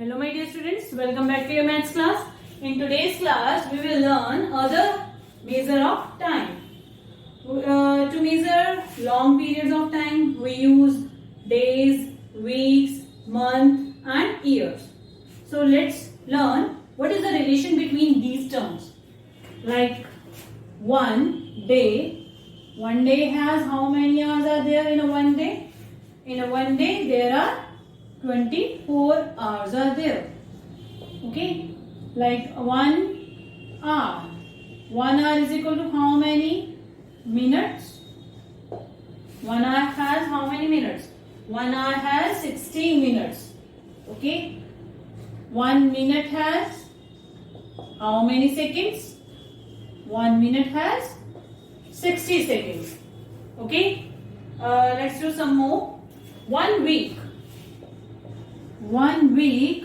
Hello my dear students, welcome back to your maths class. In today's class, we will learn other measure of time. To measure long periods of time, we use days, weeks, month and years. So let's learn what is the relation between these terms. Like one day has how many hours are there in a one day? In a one day, there are 24 hours are there. Okay, like 1 hour. 1 hour is equal to how many minutes? 1 hour has how many minutes? 1 hour has 60 minutes. Okay, 1 minute has how many seconds? 1 minute has 60 seconds. Okay, let's do some more. 1 week. 1 week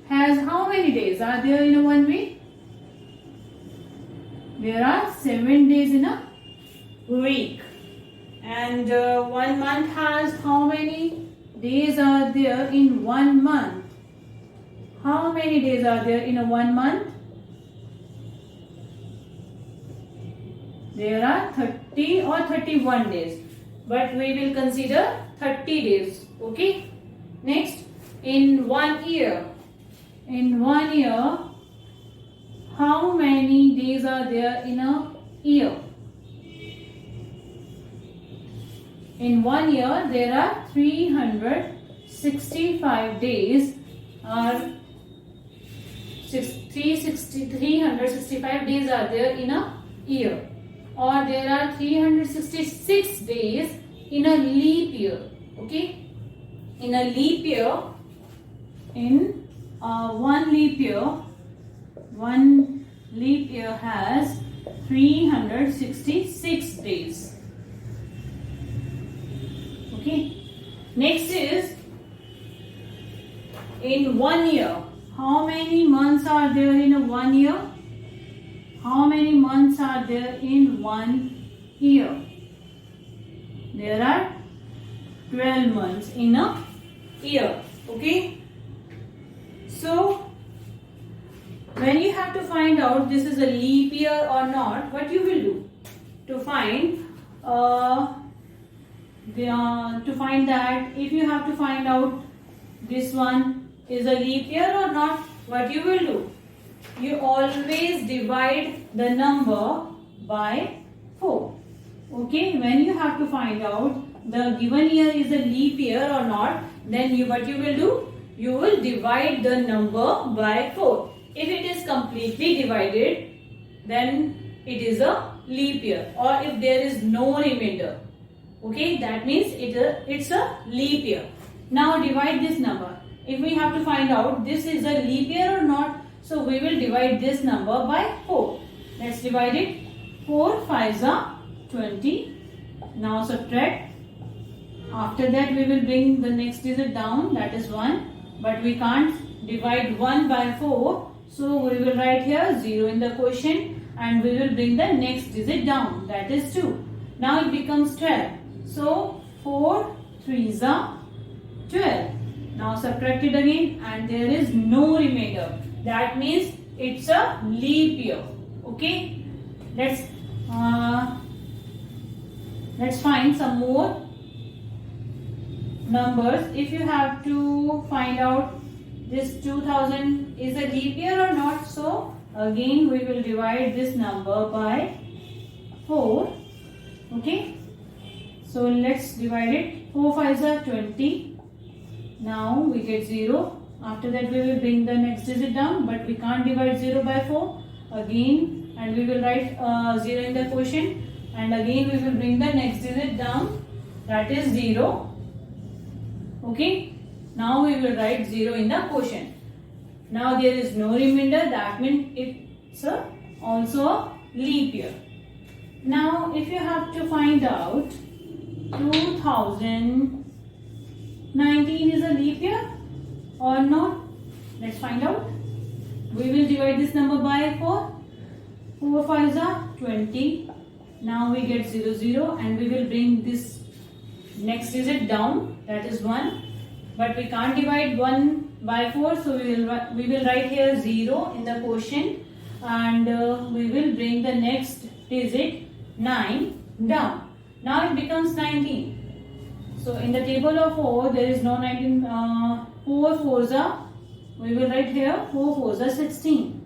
has how many days are there in a 1 week? There are 7 days in a week. And 1 month has how many days are there in 1 month? How many days are there in a 1 month? There are 30 or 31 days. But we will consider 30 days. Okay. Next. In 1 year, how many days are there in a year? In 1 year, there are 365 days. 365 days are there in a year, or there are 366 days in a leap year. Okay, in a leap year. In one leap year has 366 days. Okay. Next is in 1 year. How many months are there in a 1 year? How many months are there in 1 year? There are 12 months in a year. Okay. So, when you have to find out this is a leap year or not, what you will do to find that if you have to find out this one is a leap year or not, what you will do? You always divide the number by 4. Okay, when you have to find out the given year is a leap year or not, then what you will do? You will divide the number by 4. If it is completely divided, then it is a leap year. Or if there is no remainder, okay, that means it's a leap year. Now divide this number. If we have to find out this is a leap year or not, so we will divide this number by 4. Let's divide it. 4 5s are 20. Now subtract. After that we will bring the next digit down, that is 1. But we can't divide 1 by 4. So we will write here 0 in the quotient and we will bring the next digit down, that is 2. Now it becomes 12. So 4 3s are 12. Now subtract it again and there is no remainder. That means it's a leap year. Okay. Let's find some more numbers. If you have to find out this 2000 is a leap year or not, so again we will divide this number by 4. Okay, so let's divide it. 4 5s are 20. Now we get 0. After that we will bring the next digit down, but we can't divide 0 by 4 again, and we will write 0 in the quotient, and again we will bring the next digit down, that is 0. Okay, now we will write 0 in the quotient. Now there is no remainder, that means it's also a leap year. Now if you have to find out 2019 is a leap year or not, let's find out. We will divide this number by 4. 4 5s are 20. Now we get 0 0 and we will bring this next digit down, that is 1, but we can't divide 1 by 4. So we will write here 0 in the quotient, and we will bring the next digit 9 down. Now it becomes 19. So in the table of 4 there is no 19. 4 4s are, we will write here 4 4s are 16,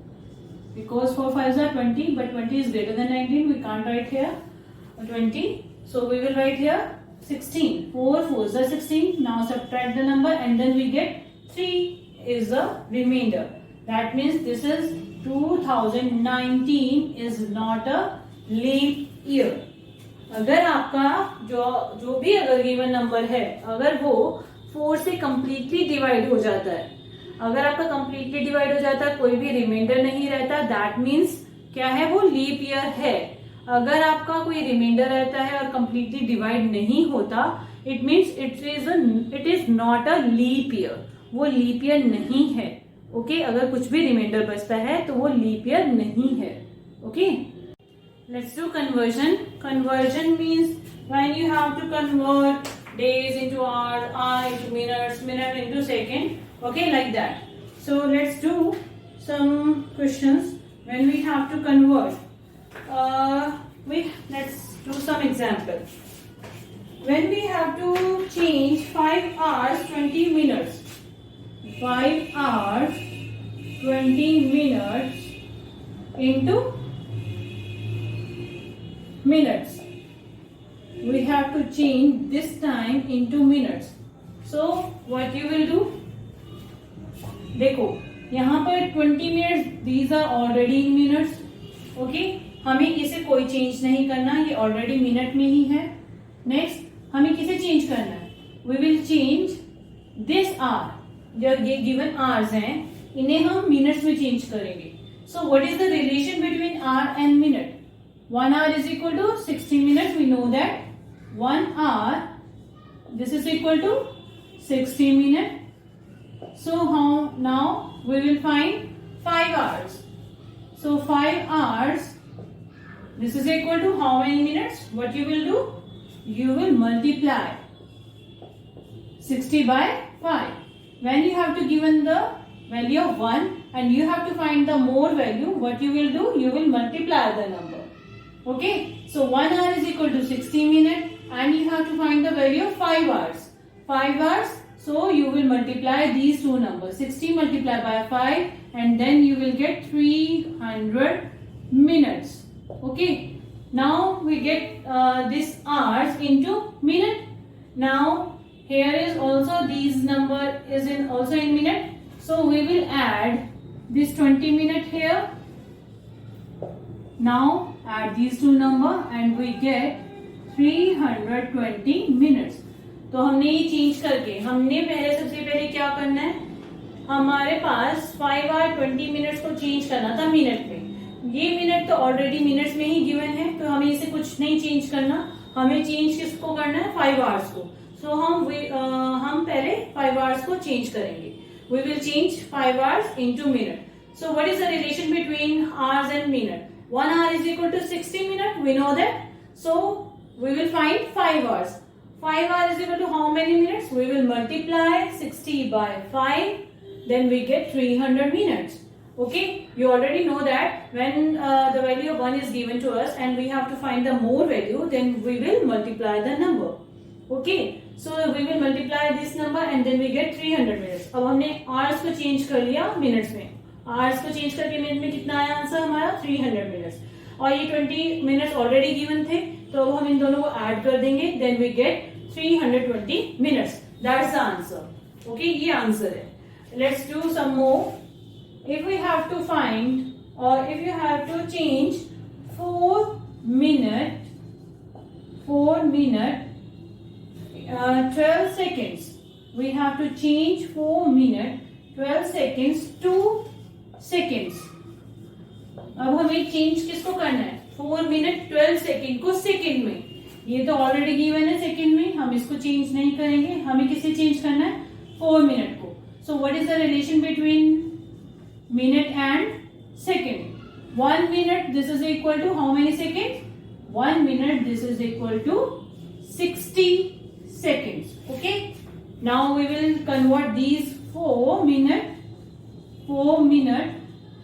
because 4 5s are 20, but 20 is greater than 19. We can't write here 20. So we will write here 16. 4 4s are 16. Now subtract the number and then we get 3 is the remainder. That means this is 2019 is not a leap year. अगर आपका जो भी अगर given number है, अगर वो 4 से completely divide हो जाता है, अगर आपका कम्प्लीटली डिवाइड हो जाता है, कोई भी रिमाइंडर नहीं रहता, दैट मीन्स क्या है, वो लीप ईयर है. अगर आपका कोई रिमाइंडर रहता है और कम्प्लीटली डिवाइड नहीं होता, it means it is not a leap year. वो लीप ईयर नहीं है. ओके अगर कुछ भी रिमाइंडर बचता है तो वो लीप ईयर नहीं है. Okay let's do conversion. Conversion means when you have to convert days into hours, hour into minutes, minute into second. Okay, like that. So let's do some questions when we have to convert. Let's do some example. When we have to change 5 hours 20 minutes, 5 hours 20 minutes into minutes, we have to change this time into minutes. So what you will do, देखो यहाँ पर 20 minutes, these are already in minutes. Okay, हमें इसे कोई change नहीं करना, ये already minute में ही है. नेक्स्ट हमें किसे चेंज करना है, we will change this hour. जब ये गिवन आवर्स हैं, इन्हें हम मिनट्स में चेंज करेंगे. So what is the relation between hour and minute? 1 hour is equal to 60 minutes. We know that 1 hour, this is equal to 60 minutes. So now we will find 5 hours. So 5 hours, this is equal to how many minutes? What you will do? You will multiply 60 by 5. When you have to given the value of 1 and you have to find the more value, what you will do? You will multiply the number. Okay, so 1 hour is equal to 60 minutes and you have to find the value of 5 hours. 5 hours, so you will multiply these two numbers. 60 multiplied by 5 and then you will get 300 minutes. Okay, now we get this hours into minute. Now here is also these number is in also in minute. So we will add this 20 minute here. Now add these two number and we get 320 minutes. तो हमने ये change करके, हमने सबसे पहले क्या करना है, हमारे पास 5 hour 20 मिनट्स को चेंज करना था मिनट में. ये मिनट तो ऑलरेडी मिनट्स में ही गिवन है, तो हमें इसे कुछ नहीं चेंज करना. हमें चेंज किसको करना है, 5 hours को. सो हम पहले 5 hours को चेंज करेंगे. We will change 5 hours into minute. So what is the relation between hours and minute? 1 hour is equal to 60 minutes. We know that. So we will find 5 hours. 5 hours is equal to how many minutes? We will multiply 60 by 5. Then we get 300 minutes. Okay. You already know that when the value of 1 is given to us and we have to find the more value, then we will multiply the number. Okay. So we will multiply this number and then we get 300 minutes. अब हमने hours को change कर लिया minutes में. Hours को change करके minute में कितना आया आंसर हमारा 300 मिनट्स. और ये 20 मिनट्स ऑलरेडी गिवन थे, तो अब हम इन दोनों को ऐड कर देंगे. Then we get 320 minutes. That's the answer. Okay, ये आंसर है. Let's do some more. If we have to find और if you have to change 4 minute 12 seconds. We have to change 4 minute 12 seconds to seconds. अब हमें change किसको करना है, 4 minute 12 second को second में. ये तो ऑलरेडी गिवन है सेकेंड में, हम इसको चेंज नहीं करेंगे. हमें किसे चेंज करना है, 4 मिनट को. So what is the relation between minute and second? 1 minute this is equal to how many seconds? 1 minute this is equal to 60 seconds. Okay, now we will convert these 4 minute,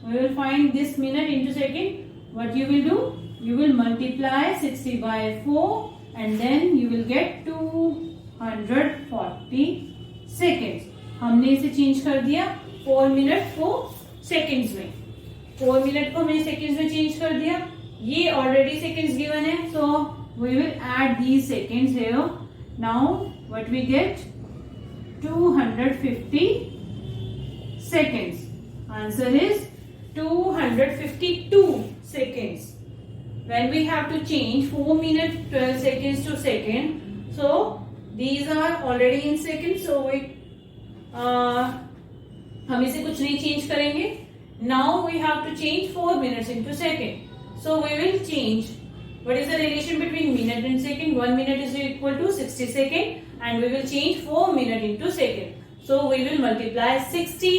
we will find this minute into second. What you will do? You will multiply 60 by 4 and then you will get 240 seconds. हमने इसे change कर दिया 4 minute को seconds में. 4 minute को हमने seconds में change कर दिया. ये ऑलरेडी सेकंड्स गिवन है, so we will add these seconds here. Now what we get? 250 seconds. Answer is 252 seconds. When we have to change 4 minutes 12 seconds to second, so these are already in seconds, so we हम इसे कुछ नहीं change करेंगे. Now we have to change 4 minutes into second, so we will change. What is the relation between minute and second? 1 minute is equal to 60 seconds, and we will change 4 minutes into second. So we will multiply 60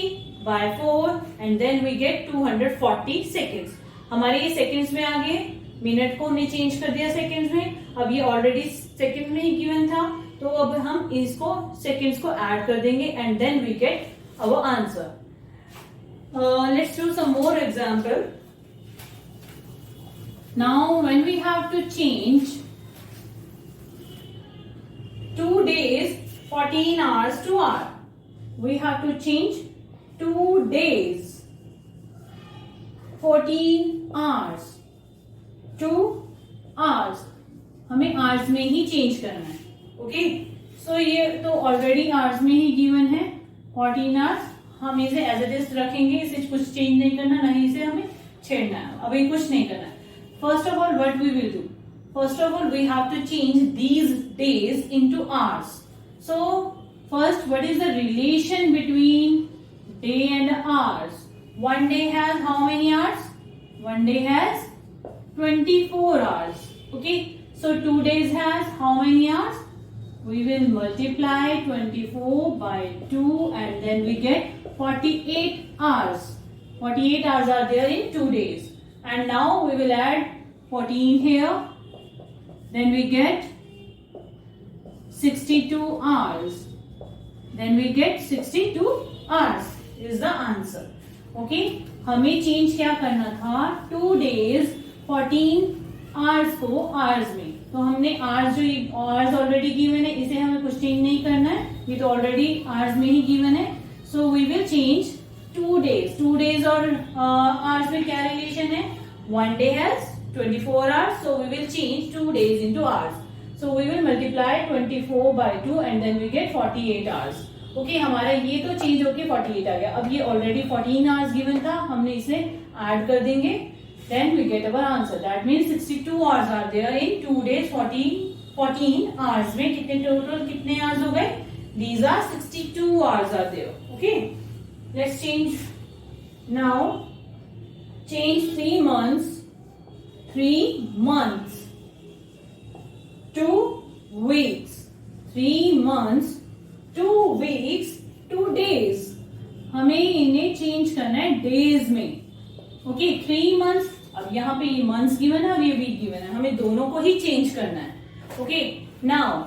by 4 and then we get 240 seconds. हमारे ये seconds में आ गए. Minute को हमने change कर दिया seconds में. अब ये ऑलरेडी सेकेंड में ही गिवन था, तो अब हम इसको सेकेंड्स को ऐड कर देंगे and then we get our answer. Let's do some more example. Now when we have to change 2 days 14 hours to hour, we have to change 2 days 14 hours 2 hours. हमें hours में ही change करना है. Okay, सो ये तो already hours में ही given है 14 hours. हम इसे एज इट इज रखेंगे, इसे कुछ चेंज नहीं करना, नहीं इसे हमें छेड़ना है. अभी कुछ नहीं करना है. First of all what we will do? First of all we have to change these days into hours. So first, what is the relation between day and hours? One day has how many hours? One day has 24 hours. Okay, so 2 days has how many hours? We will multiply 24 by 2 and then we get 48 hours. 48 hours are there in 2 days. And now we will add 14 here. Then we get 62 hours. Then we get 62 hours is the answer. Okay, हमें change क्या करना था? 2 days 14 hours को hours में. तो हमने hours जो hours already given है, इसे हमें कुछ चेंज नहीं करना है, ये तो ऑलरेडी आवर्स में ही गिवन है. So we will change 2 days. 2 days और आवर्स में क्या रिलेशन है? 1 day has 24 hours, so we will change 2 days into hours. So we will multiply 24 by 2 and then we get 48 hours. Okay, हमारा ये तो चेंज होके 48 आ गया. अब ये ऑलरेडी 14 आवर्स गिवन था, हमने इसे ऐड कर देंगे. Then we get our answer. That means 62 hours are there in 2 days 14 hours में. कितने टोटल कितने hours हो गए? These are 62 hours are there. Okay. Let's change now. Change 3 months to weeks. 3 months 2 weeks 2 days. हमें इन्हें change करना है days में. Okay, 3 months. अब यहाँ पे ये मंथ्स गिवन है और ये वीक गिवन है, हमें दोनों को ही चेंज करना है. Okay, now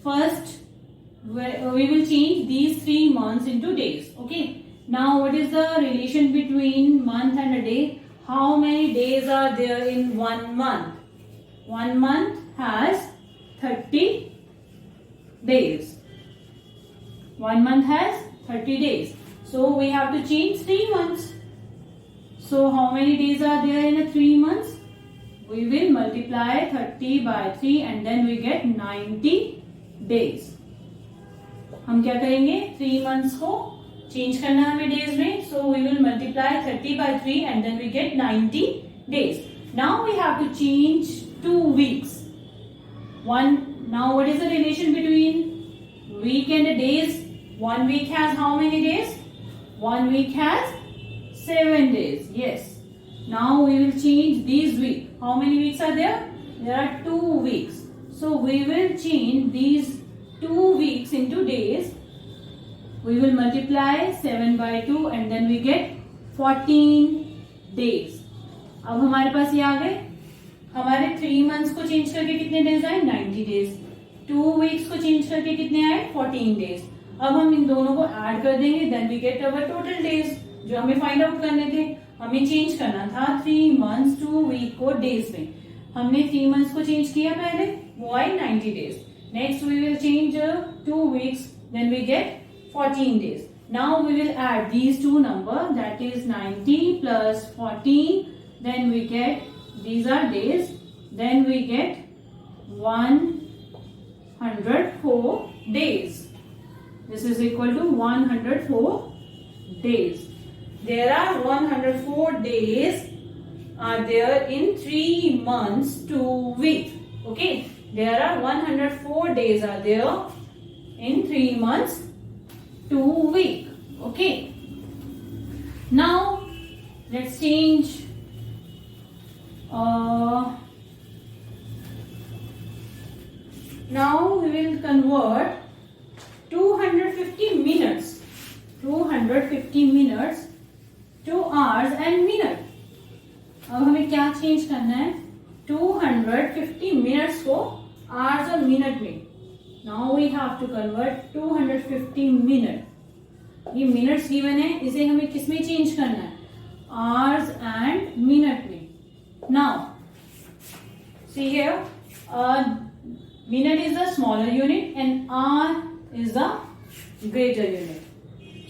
first we will change these 3 months into days. Okay, now what is the relation between month and a day? How many days are there in 1 month? 1 month has 30 days. 1 month has 30 days. So we have to change 3 months. So how many days are there in a 3 months? We will multiply 30 by 3 and then we get 90 days. हम क्या करेंगे? 3 months को change करना है हमें days में. So we will multiply 30 by 3 and then we get 90 days. Now we have to change 2 weeks. Now what is the relation between week and days? 1 week has how many days? 1 week has 7 days. Yes. Now we will change these weeks. How many weeks are there? There are 2 weeks. So we will change these 2 weeks into days. We will multiply 7 by 2 and then we get 14 days. अब हमारे पास ये आ गए. हमारे 3 months को change करके कितने days आए? 90 days. 2 weeks को चेंज करके कितने आए? 14 डेज. अब हम इन दोनों को ऐड कर देंगे, then we get our total days जो हमें फाइंड आउट करने थे. हमें चेंज करना था 3 months 2 week को डेज में. हमने 3 months को चेंज किया पहले, वो आई 90 days. Next we will change 2 weeks, then we get 14 days. Now we will add these two numbers, that is 90 plus 14, then we get, these are days, then we get 104 days. This is equal to 104 days. There are 104 days are there in 3 months 2 weeks. Okay, there are 104 days are there in 3 months 2 weeks. Okay, now let's change now we will convert 250 minutes to hours and minute. अब हमें क्या change करना है, 250 minutes को hours और minute में. Now we have to convert 250 minute. ये minutes given है, इसे हमें किस में चेंज करना है, hours and minute में. Now see here, minute is the smaller unit and hour is the greater unit.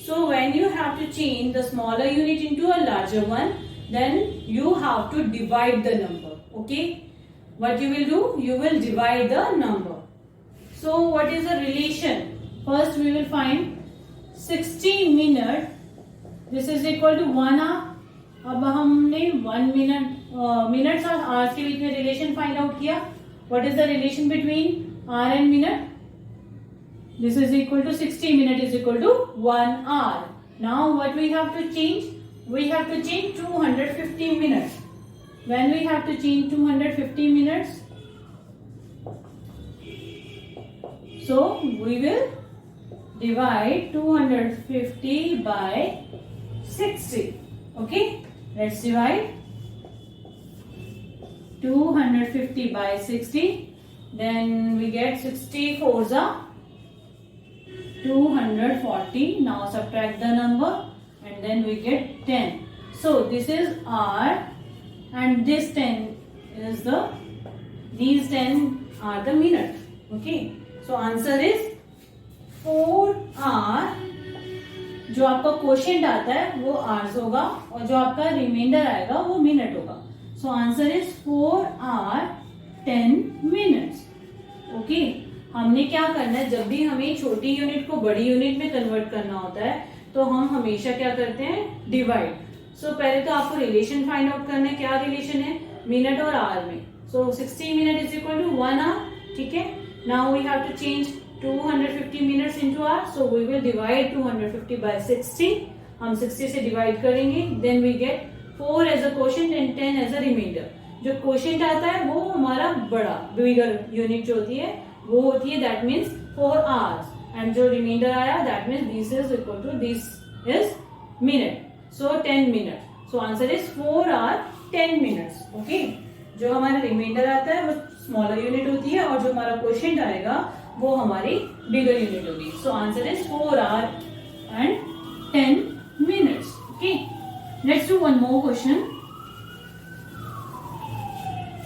So when you have to change the smaller unit into a larger one, then you have to divide the number. Okay, what you will do, you will divide the number. So what is the relation? First we will find 60 minute, this is equal to 1 hour. अब हमने 1 minute minutes और hours के बीच में relation find out किया. What is the relation between hour and minute? This is equal to 60 minute is equal to 1 hour. Now what we have to change? We have to change 250 minutes. When we have to change 250 minutes, so we will divide 250 by 60. Okay, let's divide 250 by 60. Then we get 64s are 240. Now subtract the number and then we get 10. So this is hour and this 10 is the, these 10 are the minute. Okay, so answer is 4 hour. जो आपका quotient आता है वो hours होगा और जो आपका reminder आएगा वो मिनट होगा. So answer is 4 hour 10 minutes. Okay, हमने क्या करना है, जब भी हमें छोटी यूनिट को बड़ी यूनिट में कन्वर्ट करना होता है तो हम हमेशा क्या करते हैं, डिवाइड. सो पहले तो आपको रिलेशन फाइंड आउट करना है. क्या रिलेशन है, मिनट और आवर में. So 60 minute is equal to 1 hour. ठीक है, now we have to change 250 minutes into hour. So we will divide 250 by 60. हम 60 से डिवाइड करेंगे, then we get 4 as a quotient and 10 as a reminder. जो quotient आता है वो हमारा बड़ा बिगर यूनिट जो होती है वो होती है, दैट मीन्स 4 hours. एंड जो रिमाइंडर आया that means this is equal to this is minute. So 10 minute. So answer is 4 hour 10 minutes. Okay, जो हमारा रिमाइंडर आता है वो स्मॉलर यूनिट होती है और जो हमारा क्वोशिएंट आएगा वो हमारी बिगर यूनिट होगी. सो answer is 4 hour and 10 minutes. Okay, let's do one more question.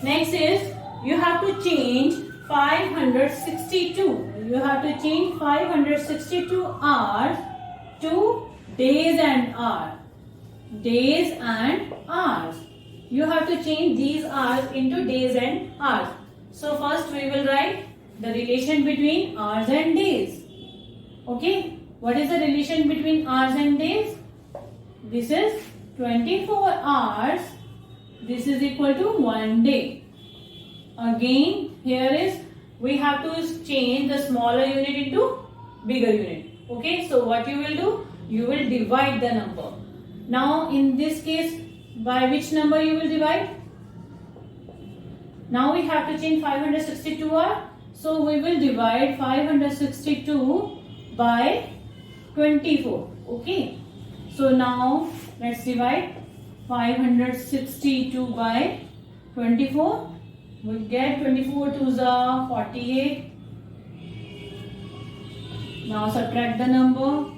Next is you have to change 562. You have to change 562 hours to days and hours. Days and hours. You have to change these hours into days and hours. So first we will write the relation between hours and days. Okay, what is the relation between hours and days? This is 24 hours. This is equal to 1 day. Again, here is we have to change the smaller unit into bigger unit. Okay, so what you will do, you will divide the number. Now in this case, by which number you will divide? Now we have to change 562 hours. So we will divide 562 by 24. Okay, so now let's divide 562 by 24. We get 24 to the 48. Now subtract the number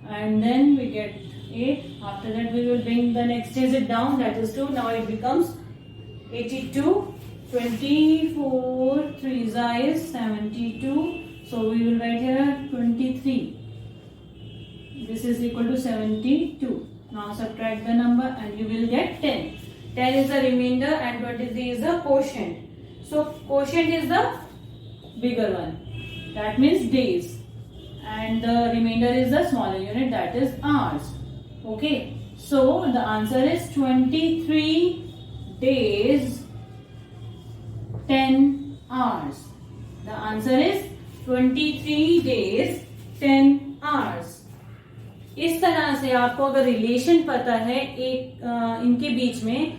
and then we get 8. After that we will bring the next digit down, that is 2. Now it becomes 82. 24 3 is 72. So we will write here 23. This is equal to 72. Now subtract the number and you will get 10. 10 is the remainder and 23 is the quotient. So quotient is the bigger one. That means days. And the remainder is the smaller unit, that is hours. Okay. So the answer is 23 days 10 hours. The answer is 23 days 10 hours. इस तरह से आपको अगर relation पता है एक इनके बीच में,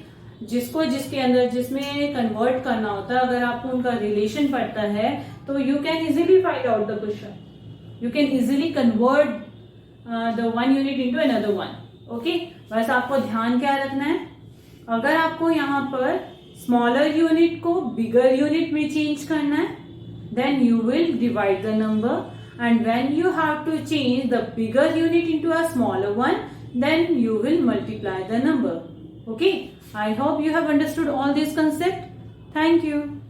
जिसको जिसके अंदर जिसमें कन्वर्ट करना होता है, अगर आपको उनका रिलेशन पड़ता है तो you can easily find out the question. You can easily convert the one unit into another one. Okay, बस आपको ध्यान क्या रखना है, अगर आपको यहाँ पर स्मॉलर यूनिट को बिगर यूनिट में चेंज करना है, then you will divide the number, and when you have to change the bigger unit into a smaller one, then you will multiply the number. Okay, I hope you have understood all this concept. Thank you.